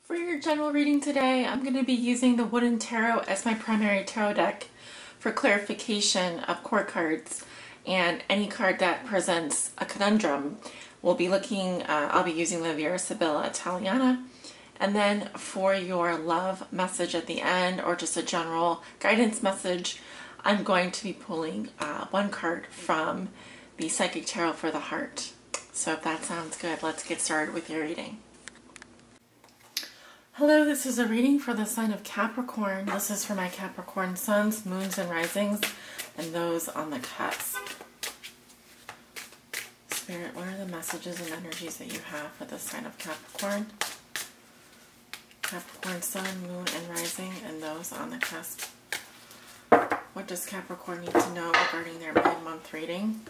For your general reading today, I'm going to be using the Wooden Tarot as my primary tarot deck for clarification of core cards, and any card that presents a conundrum. I'll be using the Vera Sibilla Italiana. And then for your love message at the end, or just a general guidance message, I'm going to be pulling one card from the Psychic Tarot for the Heart. So if that sounds good, let's get started with your reading. Hello, this is a reading for the sign of Capricorn. This is for my Capricorn suns, moons, and risings, and those on the cusp. Spirit, what are the messages and energies that you have for the sign of Capricorn? Capricorn sun, moon, and rising, and those on the cusp. What does Capricorn need to know regarding their mid-month reading?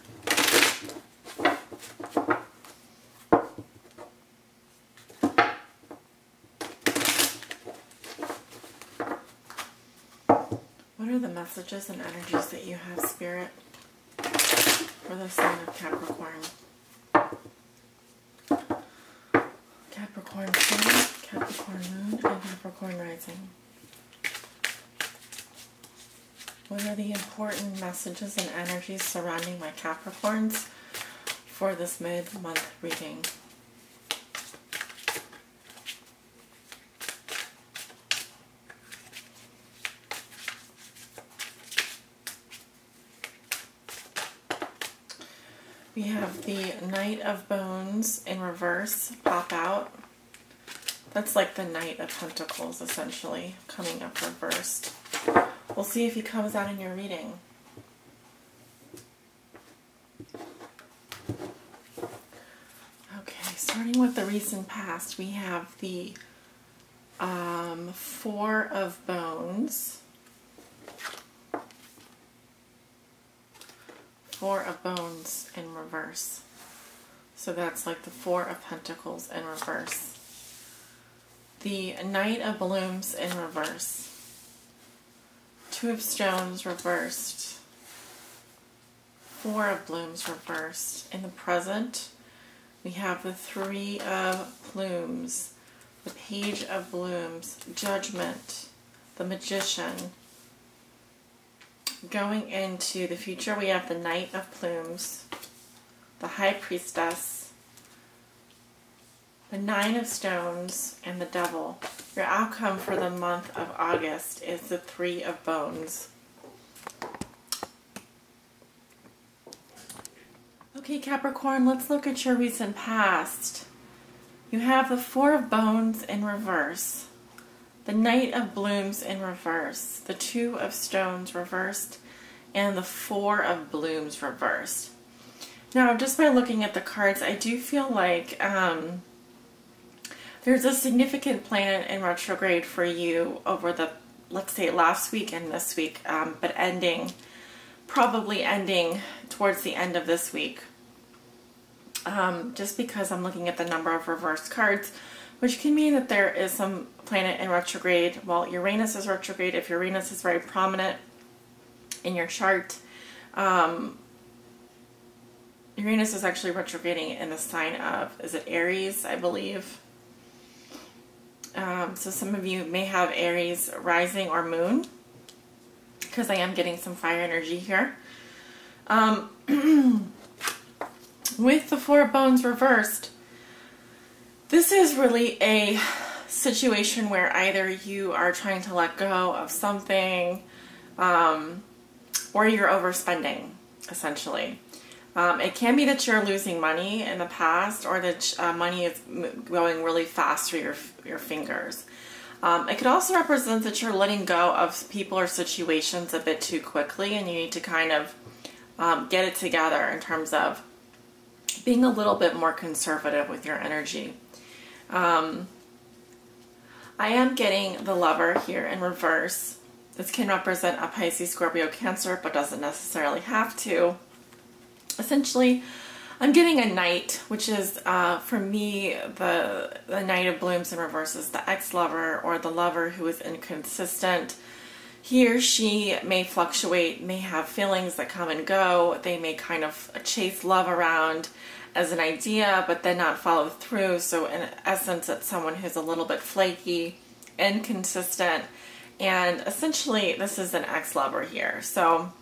What are the messages and energies that you have, Spirit, for the sign of Capricorn? Capricorn sun, Capricorn moon, and Capricorn rising. What are the important messages and energies surrounding my Capricorns for this mid-month reading? We have the Knight of Bones in reverse pop out. That's like the Knight of Pentacles, essentially, coming up reversed. We'll see if he comes out in your reading. Okay, starting with the recent past, we have the Four of Bones. Four of Bones in reverse. So that's like the Four of Pentacles in reverse. The Knight of Blooms in reverse. Two of Stones reversed. Four of Blooms reversed. In the present, we have the Three of Plumes, the Page of Blooms, Judgment, the Magician. Going into the future, we have the Knight of Plumes, the High Priestess, the Nine of Stones, and the Devil. Your outcome for the month of August is the Three of Bones. Okay, Capricorn, let's look at your recent past. You have the Four of Bones in reverse, the Knight of Blooms in reverse, the Two of Stones reversed, and the Four of Blooms reversed. Now, just by looking at the cards, I do feel like there's a significant planet in retrograde for you over the, let's say, last week and this week, but probably ending towards the end of this week. Just because I'm looking at the number of reversed cards, which can mean that there is some planet in retrograde. Well, Uranus is retrograde. If Uranus is very prominent in your chart, Uranus is actually retrograding in the sign of, is it Aries, I believe? So some of you may have Aries rising or moon, because I am getting some fire energy here. With the Four of Bones reversed, this is really a situation where either you are trying to let go of something, or you're overspending, essentially. It can be that you're losing money in the past, or that money is going really fast through your fingers. It could also represent that you're letting go of people or situations a bit too quickly, and you need to kind of get it together in terms of being a little bit more conservative with your energy. I am getting the Lover here in reverse. This can represent a Pisces, Scorpio, Cancer, but doesn't necessarily have to. Essentially, I'm getting a Knight, which is, for me, the Knight of Blooms in reverse is the ex-lover, or the lover who is inconsistent. He or she may fluctuate, may have feelings that come and go. They may kind of chase love around, as an idea, but then not follow through. So in essence, it's someone who's a little bit flaky, inconsistent, and essentially this is an ex-lover here. So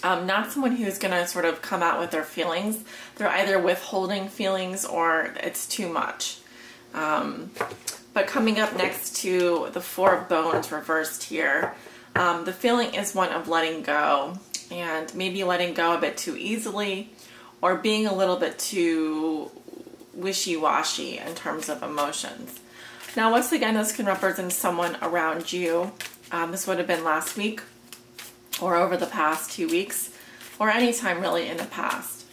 not someone who's going to sort of come out with their feelings. They're either withholding feelings or it's too much. But coming up next to the Four of Bones reversed here, the feeling is one of letting go, and maybe letting go a bit too easily, or being a little bit too wishy-washy in terms of emotions. Now, once again, this can represent someone around you. This would have been last week, or over the past 2 weeks, or any time really in the past.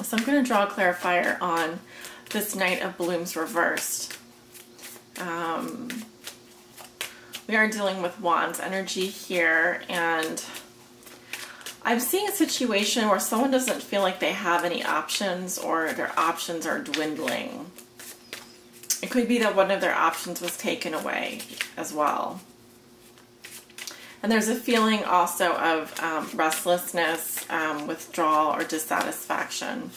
So I'm going to draw a clarifier on this Knight of Blooms reversed. We are dealing with Wands energy here, and I'm seeing a situation where someone doesn't feel like they have any options, or their options are dwindling. It could be that one of their options was taken away as well. And there's a feeling also of restlessness, withdrawal, or dissatisfaction.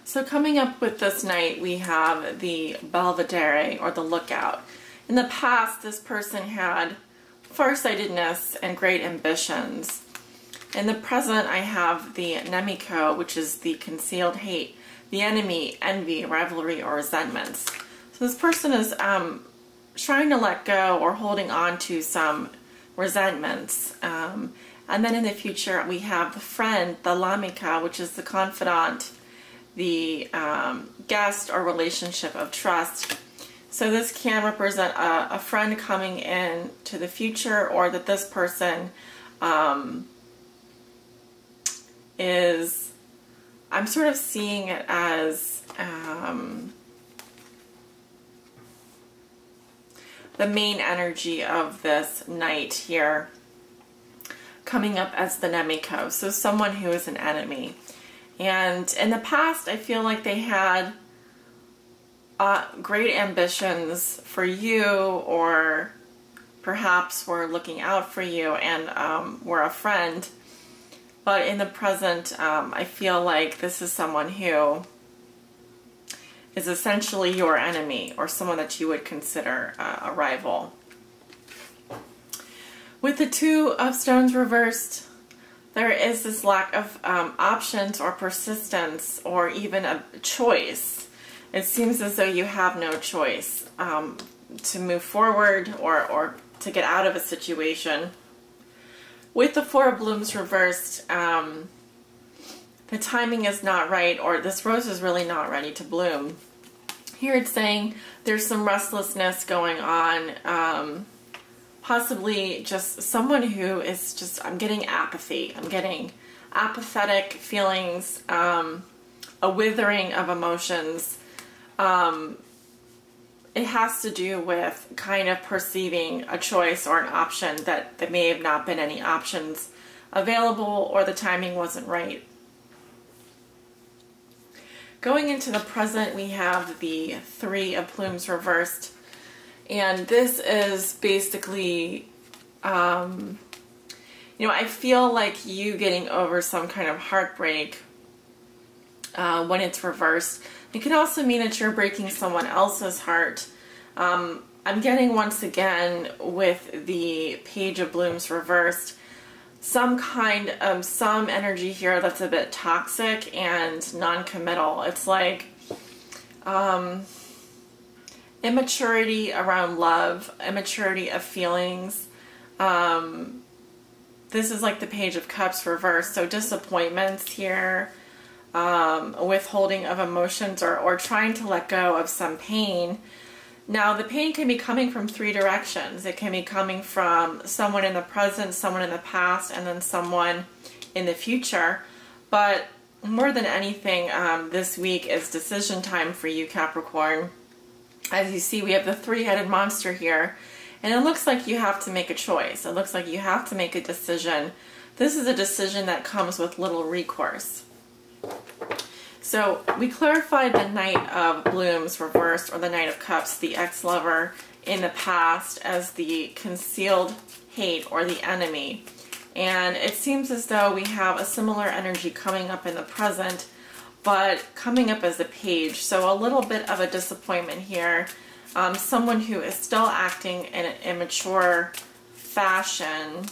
So coming up with this Knight, we have the Belvedere, or the Lookout. In the past, this person had farsightedness and great ambitions. In the present, I have the Nemiko, which is the concealed hate, the enemy, envy, rivalry, or resentments. So this person is trying to let go or holding on to some resentments. And then in the future, we have the friend, the Lamika, which is the confidant, the guest or relationship of trust. So this can represent a friend coming in to the future, or that this person is, I'm sort of seeing it as the main energy of this Knight here coming up as the Nemiko. So someone who is an enemy. And in the past, I feel like they had great ambitions for you, or perhaps were looking out for you and were a friend. But in the present, I feel like this is someone who is essentially your enemy, or someone that you would consider a rival. With the Two of Stones reversed, there is this lack of options or persistence, or even a choice. It seems as though you have no choice to move forward or to get out of a situation. With the Four of Blooms reversed, the timing is not right, or this rose is really not ready to bloom. Here it's saying there's some restlessness going on, possibly just someone who is just, I'm getting apathy. I'm getting apathetic feelings, a withering of emotions. It has to do with kind of perceiving a choice or an option that there may have not been any options available, or the timing wasn't right. Going into the present, we have the Three of Plumes reversed. And this is basically, you know, I feel like you getting over some kind of heartbreak when it's reversed. It can also mean that you're breaking someone else's heart. I'm getting, once again, with the Page of Blooms reversed, some kind of, some energy here that's a bit toxic and non-committal. It's like immaturity around love, immaturity of feelings. This is like the Page of Cups reversed, so disappointments here, withholding of emotions, or trying to let go of some pain. Now, the pain can be coming from three directions. It can be coming from someone in the present, someone in the past, and then someone in the future. But more than anything, this week is decision time for you, Capricorn. As you see, we have the three-headed monster here, and it looks like you have to make a choice. It looks like you have to make a decision. This is a decision that comes with little recourse. So we clarified the Knight of Blooms reversed, or the Knight of Cups, the ex-lover in the past, as the concealed hate or the enemy. And it seems as though we have a similar energy coming up in the present, but coming up as a page. So a little bit of a disappointment here. Someone who is still acting in an immature fashion.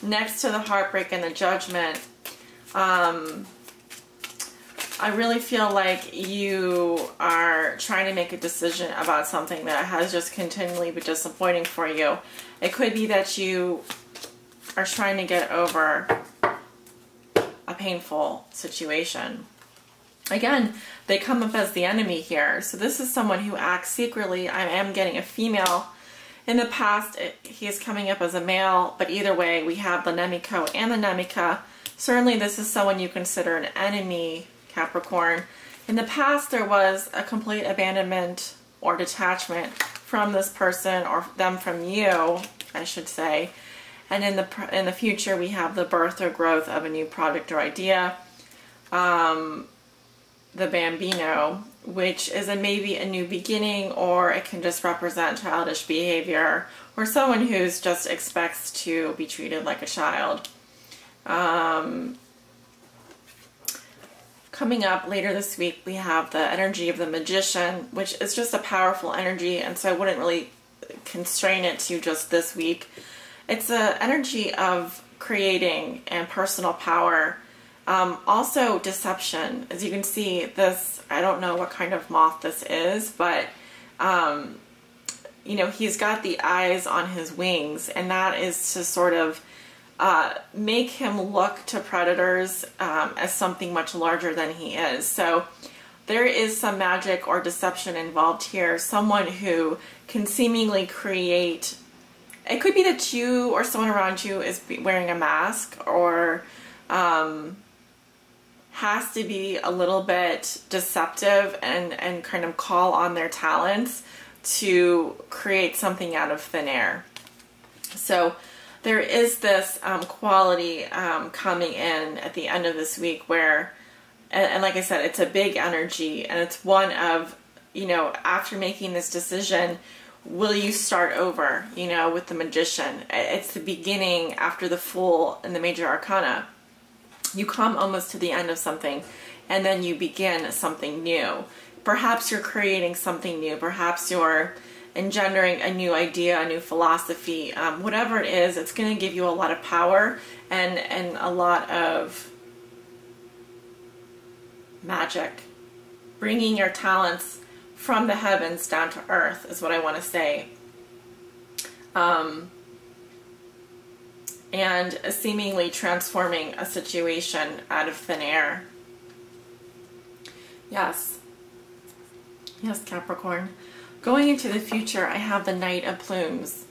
Next to the heartbreak and the judgment, I really feel like you are trying to make a decision about something that has just continually been disappointing for you. It could be that you are trying to get over a painful situation. Again, they come up as the enemy here. So this is someone who acts secretly. I am getting a female. In the past, he is coming up as a male, but either way, we have the Nemiko and the Nemika. Certainly, this is someone you consider an enemy, Capricorn. In the past, there was a complete abandonment or detachment from this person, or them from you, I should say. And in the future, we have the birth or growth of a new project or idea. The Bambino, which is maybe a new beginning, or it can just represent childish behavior, or someone who's just expects to be treated like a child. Coming up later this week, we have the energy of the Magician, which is just a powerful energy, and so I wouldn't really constrain it to just this week. It's an energy of creating and personal power. Also deception. As you can see, this, I don't know what kind of moth this is, but you know, he's got the eyes on his wings, and that is to sort of make him look to predators as something much larger than he is. So there is some magic or deception involved here. Someone who can seemingly create, it could be that you or someone around you is wearing a mask, or has to be a little bit deceptive and kind of call on their talents to create something out of thin air. So there is this quality coming in at the end of this week where, and like I said, it's a big energy, and it's one of, you know, after making this decision, will you start over, you know, with the Magician? It's the beginning after the Fool and the Major Arcana. You come almost to the end of something, and then you begin something new. Perhaps you're creating something new. Perhaps you're engendering a new idea, a new philosophy. Whatever it is, it's going to give you a lot of power and a lot of magic. Bringing your talents from the heavens down to earth is what I want to say. And seemingly transforming a situation out of thin air. Yes. Yes, Capricorn. Going into the future, I have the Knight of Plumes.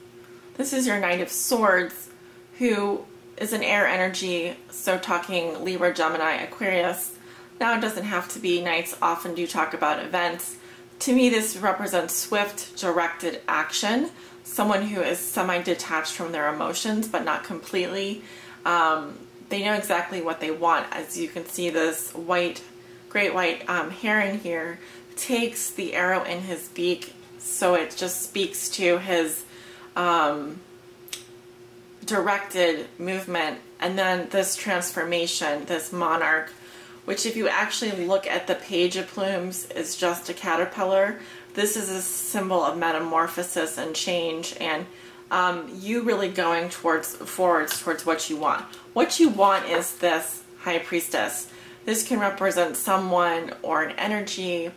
This is your Knight of Swords, who is an air energy, so talking Libra, Gemini, Aquarius. Now, it doesn't have to be. Knights often do talk about events. To me, this represents swift, directed action. Someone who is semi-detached from their emotions, but not completely. They know exactly what they want. As you can see, this white, great white heron here takes the arrow in his beak, so it just speaks to his directed movement. And then this transformation, this monarch, which if you actually look at the Page of Plumes, is just a caterpillar. This is a symbol of metamorphosis and change, and you really going forwards towards what you want. What you want is this High Priestess. This can represent someone or an energy.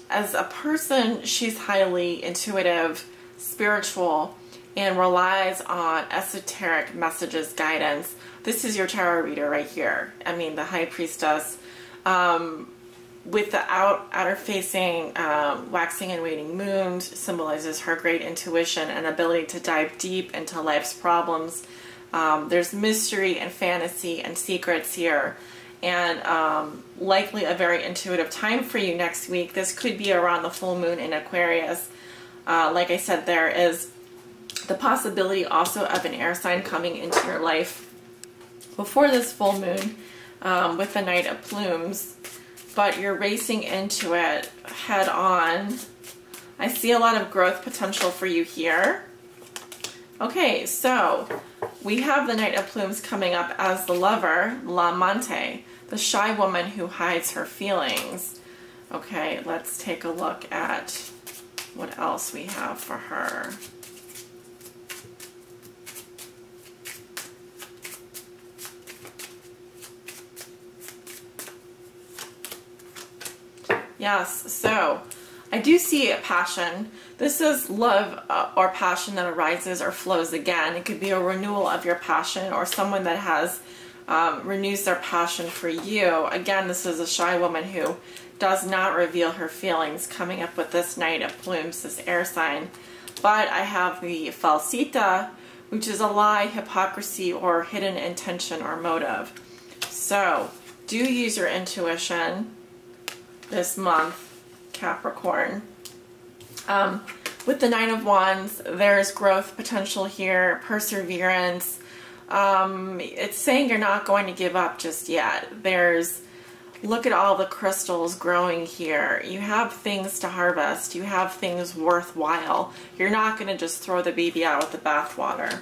As a person, she's highly intuitive, spiritual, and relies on esoteric messages, guidance. This is your tarot reader right here. I mean, the High Priestess. With the outer facing waxing and waning moon symbolizes her great intuition and ability to dive deep into life's problems. There's mystery and fantasy and secrets here, and likely a very intuitive time for you next week. This could be around the full moon in Aquarius. Like I said, there is the possibility also of an air sign coming into your life before this full moon with the Knight of Plumes. But you're racing into it head on. I see a lot of growth potential for you here. Okay, so we have the Knight of Plumes coming up as the lover, l'amante, the shy woman who hides her feelings. Okay, let's take a look at what else we have for her. Yes, so I do see a passion. This is love or passion that arises or flows again. It could be a renewal of your passion, or someone that has renews their passion for you. Again, this is a shy woman who does not reveal her feelings, coming up with this Knight of Plumes, this air sign. But I have the falsita, which is a lie, hypocrisy, or hidden intention or motive. So do use your intuition this month, Capricorn. With the Nine of Wands, there's growth potential here, perseverance. It's saying you're not going to give up just yet. Look at all the crystals growing here. You have things to harvest. You have things worthwhile. You're not going to just throw the baby out with the bathwater.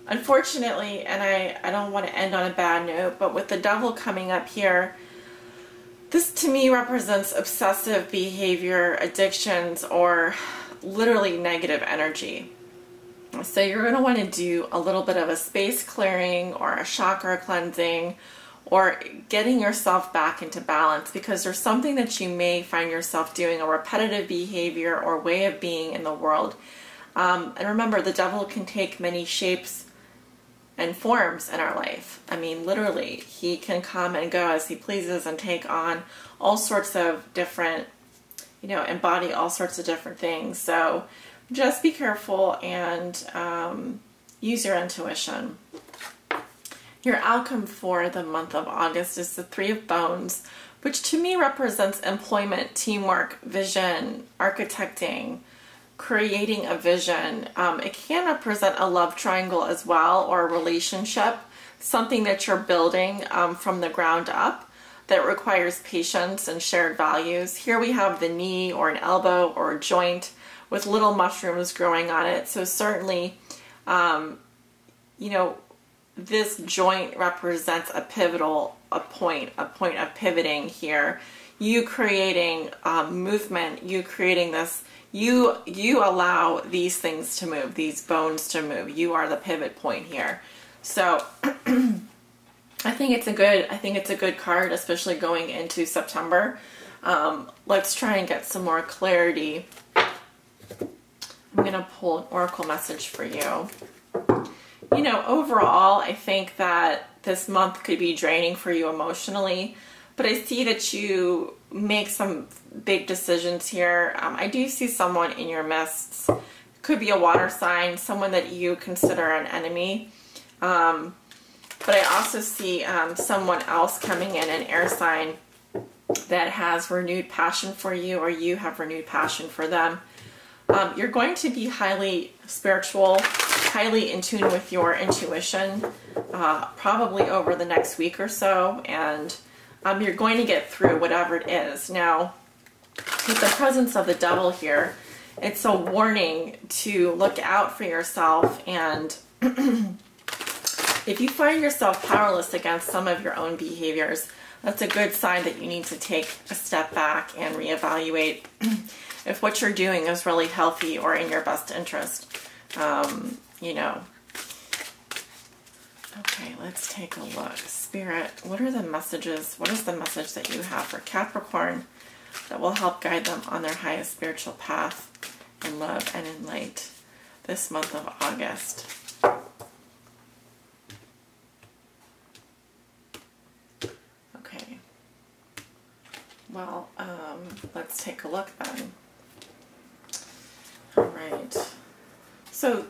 Unfortunately, and I don't want to end on a bad note, but with the Devil coming up here, this to me represents obsessive behavior, addictions, or literally negative energy. So you're going to want to do a little bit of a space clearing or a chakra cleansing, or getting yourself back into balance, because there's something that you may find yourself doing, a repetitive behavior or way of being in the world. And remember, the devil can take many shapes and forms in our life. I mean, literally, he can come and go as he pleases and take on all sorts of different, embody all sorts of different things. So just be careful and use your intuition. Your outcome for the month of August is the Three of Bones, which to me represents employment, teamwork, vision, architecting, creating a vision. It can represent a love triangle as well, or a relationship, something that you're building from the ground up that requires patience and shared values. Here we have the knee or an elbow or a joint with little mushrooms growing on it. So certainly, this joint represents a point of pivoting here. You creating movement, you creating this. You allow these things to move, these bones to move. You are the pivot point here. So I think it's a good card, especially going into September. Let's try and get some more clarity. I'm going to pull an oracle message for you. Overall, I think that this month could be draining for you emotionally, but I see that you make some big decisions here. I do see someone in your midst. Could be a water sign, someone that you consider an enemy. But I also see someone else coming in, an air sign, that has renewed passion for you, or you have renewed passion for them. You're going to be highly spiritual, highly in tune with your intuition, probably over the next week or so, and you're going to get through whatever it is. Now, with the presence of the devil here, it's a warning to look out for yourself, and if you find yourself powerless against some of your own behaviors, that's a good sign that you need to take a step back and reevaluate if what you're doing is really healthy or in your best interest. Okay, let's take a look. Spirit, what are the messages? What is the message that you have for Capricorn that will help guide them on their highest spiritual path in love and in light this month of August? Okay. Well, let's take a look then. All right. So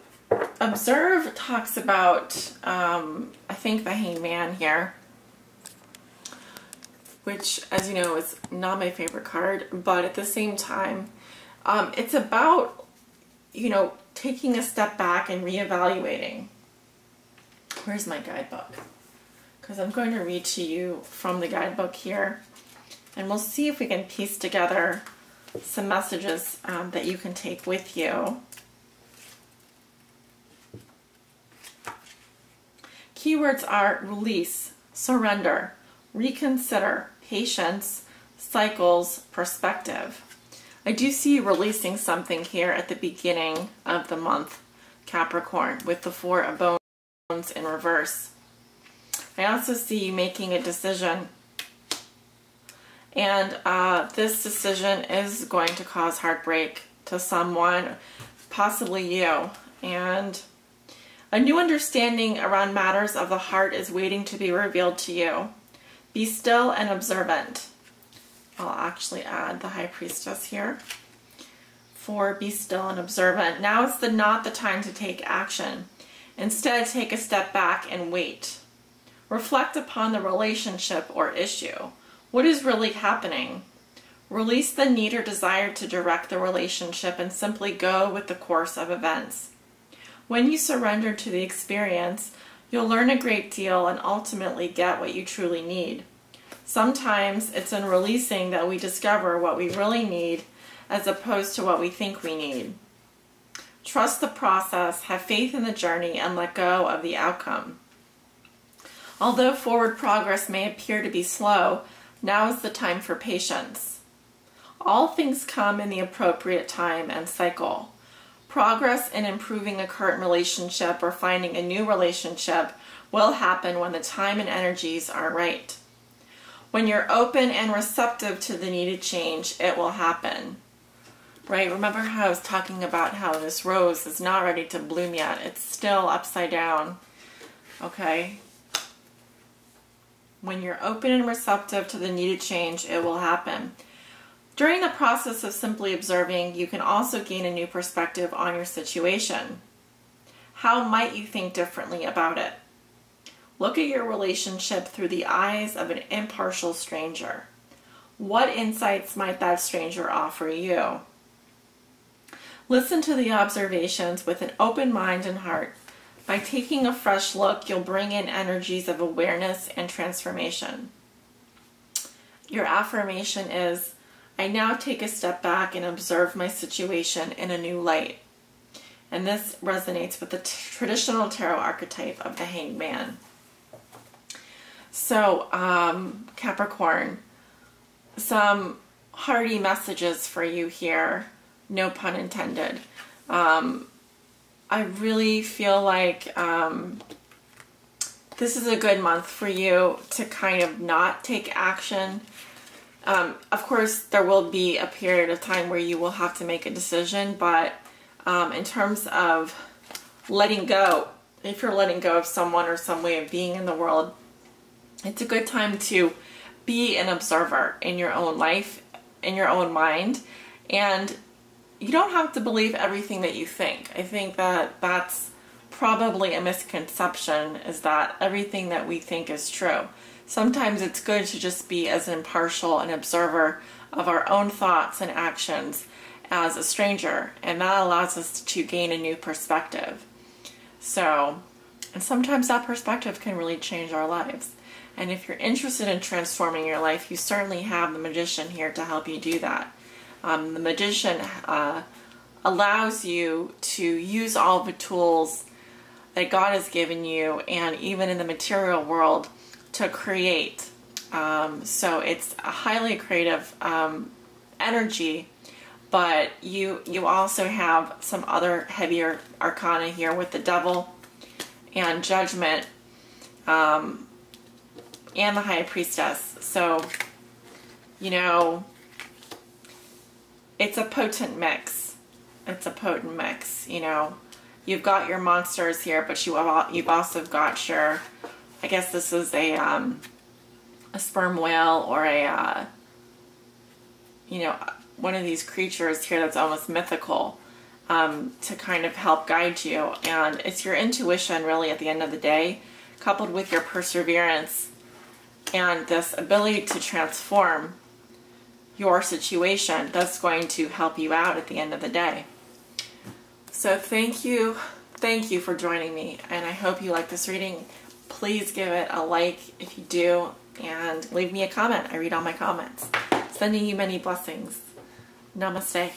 Observe talks about, I think, the Hangman here, which, as you know, is not my favorite card, but at the same time, it's about, taking a step back and reevaluating. Where's my guidebook? Because I'm going to read to you from the guidebook here, and we'll see if we can piece together some messages that you can take with you. keywords are release, surrender, reconsider, patience, cycles, perspective. I do see you releasing something here at the beginning of the month, Capricorn, with the Four of Bones in reverse. I also see you making a decision, and this decision is going to cause heartbreak to someone, possibly you, and a new understanding around matters of the heart is waiting to be revealed to you. Be still and observant. I'll actually add the High Priestess here for be still and observant. Now is not the time to take action. Instead, take a step back and wait. Reflect upon the relationship or issue. What is really happening? Release the need or desire to direct the relationship and simply go with the course of events. When you surrender to the experience, you'll learn a great deal and ultimately get what you truly need. Sometimes it's in releasing that we discover what we really need as opposed to what we think we need. Trust the process, have faith in the journey, and let go of the outcome. Although forward progress may appear to be slow, now is the time for patience. All things come in the appropriate time and cycle. Progress in improving a current relationship or finding a new relationship will happen when the time and energies are right. When you're open and receptive to the needed change, it will happen. Right? Remember how I was talking about how this rose is not ready to bloom yet. It's still upside down. Okay? When you're open and receptive to the needed change, it will happen. During the process of simply observing, you can also gain a new perspective on your situation. How might you think differently about it? Look at your relationship through the eyes of an impartial stranger. What insights might that stranger offer you? Listen to the observations with an open mind and heart. By taking a fresh look, you'll bring in energies of awareness and transformation. Your affirmation is, I now take a step back and observe my situation in a new light. And this resonates with the traditional tarot archetype of the Hanged Man. So, Capricorn, some hearty messages for you here, no pun intended. I really feel like this is a good month for you to kind of not take action. Of course, there will be a period of time where you will have to make a decision, but in terms of letting go, if you're letting go of someone or some way of being in the world, it's a good time to be an observer in your own life, in your own mind, and you don't have to believe everything that you think. I think that that's probably a misconception, is that everything that we think is true. Sometimes it's good to just be as impartial an observer of our own thoughts and actions as a stranger, and that allows us to gain a new perspective. So, and sometimes that perspective can really change our lives. And if you're interested in transforming your life, you certainly have the Magician here to help you do that. The Magician allows you to use all the tools that God has given you, and even in the material world, to create. So it's a highly creative energy, but you also have some other heavier arcana here with the Devil and Judgment, and the High Priestess. So, you know, it's a potent mix. It's a potent mix, you know. You've got your monsters here, but you've also got your, I guess this is a sperm whale or a, you know, one of these creatures here that's almost mythical, to kind of help guide you. And it's your intuition, really, at the end of the day, coupled with your perseverance and this ability to transform your situation, that's going to help you out at the end of the day. So thank you for joining me, and I hope you like this reading. Please give it a like if you do, and leave me a comment. I read all my comments. Sending you many blessings. Namaste.